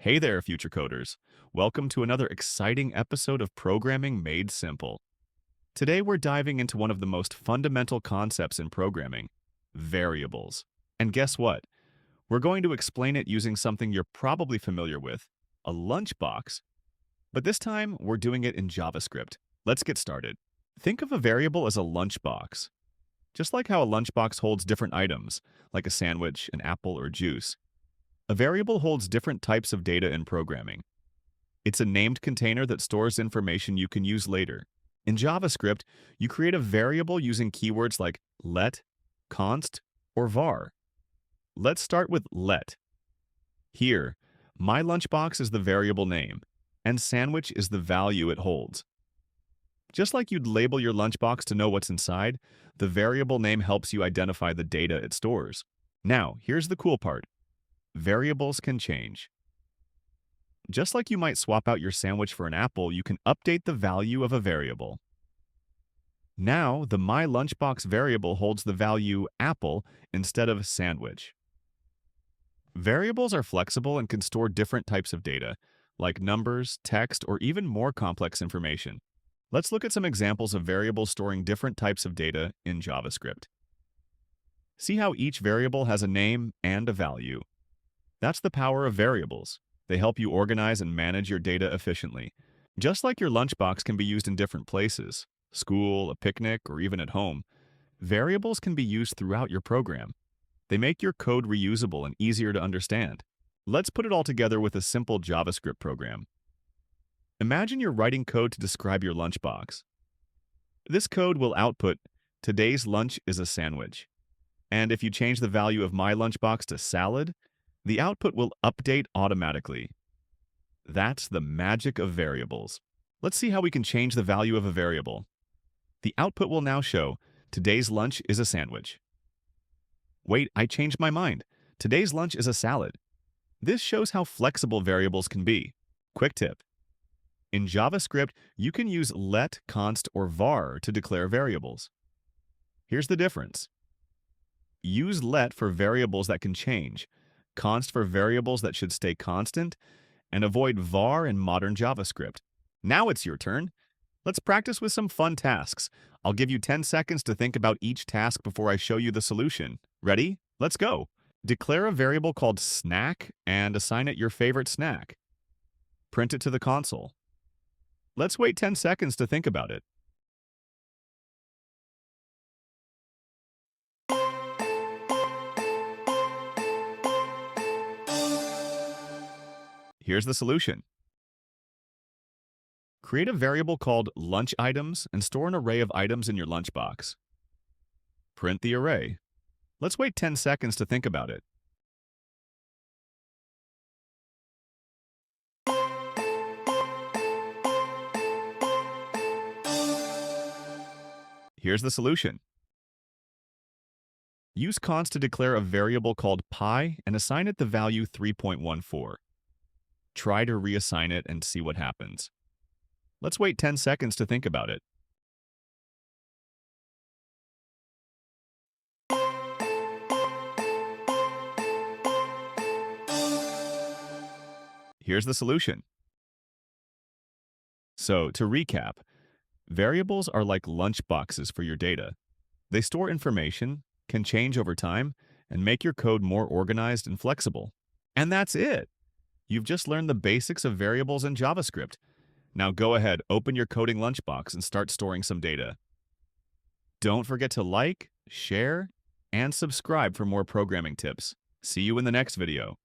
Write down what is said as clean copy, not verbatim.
Hey there, future coders. Welcome to another exciting episode of Programming Made Simple. Today we're diving into one of the most fundamental concepts in programming, variables. And guess what? We're going to explain it using something you're probably familiar with, a lunchbox. But this time, we're doing it in JavaScript. Let's get started. Think of a variable as a lunchbox. Just like how a lunchbox holds different items, like a sandwich, an apple, or juice, a variable holds different types of data in programming. It's a named container that stores information you can use later. In JavaScript, you create a variable using keywords like let, const, or var. Let's start with let. Here, my lunchbox is the variable name, and sandwich is the value it holds. Just like you'd label your lunchbox to know what's inside, the variable name helps you identify the data it stores. Now, here's the cool part. Variables can change. Just like you might swap out your sandwich for an apple, you can update the value of a variable. Now, the myLunchbox variable holds the value apple instead of sandwich. Variables are flexible and can store different types of data, like numbers, text, or even more complex information. Let's look at some examples of variables storing different types of data in JavaScript. See how each variable has a name and a value. That's the power of variables. They help you organize and manage your data efficiently. Just like your lunchbox can be used in different places, school, a picnic, or even at home, variables can be used throughout your program. They make your code reusable and easier to understand. Let's put it all together with a simple JavaScript program. Imagine you're writing code to describe your lunchbox. This code will output, "Today's lunch is a sandwich." And if you change the value of my lunchbox to salad, the output will update automatically. That's the magic of variables. Let's see how we can change the value of a variable. The output will now show, "Today's lunch is a sandwich." Wait, I changed my mind. Today's lunch is a salad. This shows how flexible variables can be. Quick tip. In JavaScript, you can use let, const, or var to declare variables. Here's the difference. Use let for variables that can change, const for variables that should stay constant, and avoid var in modern JavaScript. Now it's your turn. Let's practice with some fun tasks. I'll give you 10 seconds to think about each task before I show you the solution. Ready? Let's go. Declare a variable called snack and assign it your favorite snack. Print it to the console. Let's wait 10 seconds to think about it. Here's the solution. Create a variable called lunch items and store an array of items in your lunchbox. Print the array. Let's wait 10 seconds to think about it. Here's the solution. Use const to declare a variable called pi and assign it the value 3.14. Try to reassign it and see what happens. Let's wait 10 seconds to think about it. Here's the solution. So, to recap, variables are like lunchboxes for your data. They store information, can change over time, and make your code more organized and flexible. And that's it! You've just learned the basics of variables in JavaScript. Now go ahead, open your coding lunchbox and start storing some data. Don't forget to like, share, and subscribe for more programming tips. See you in the next video.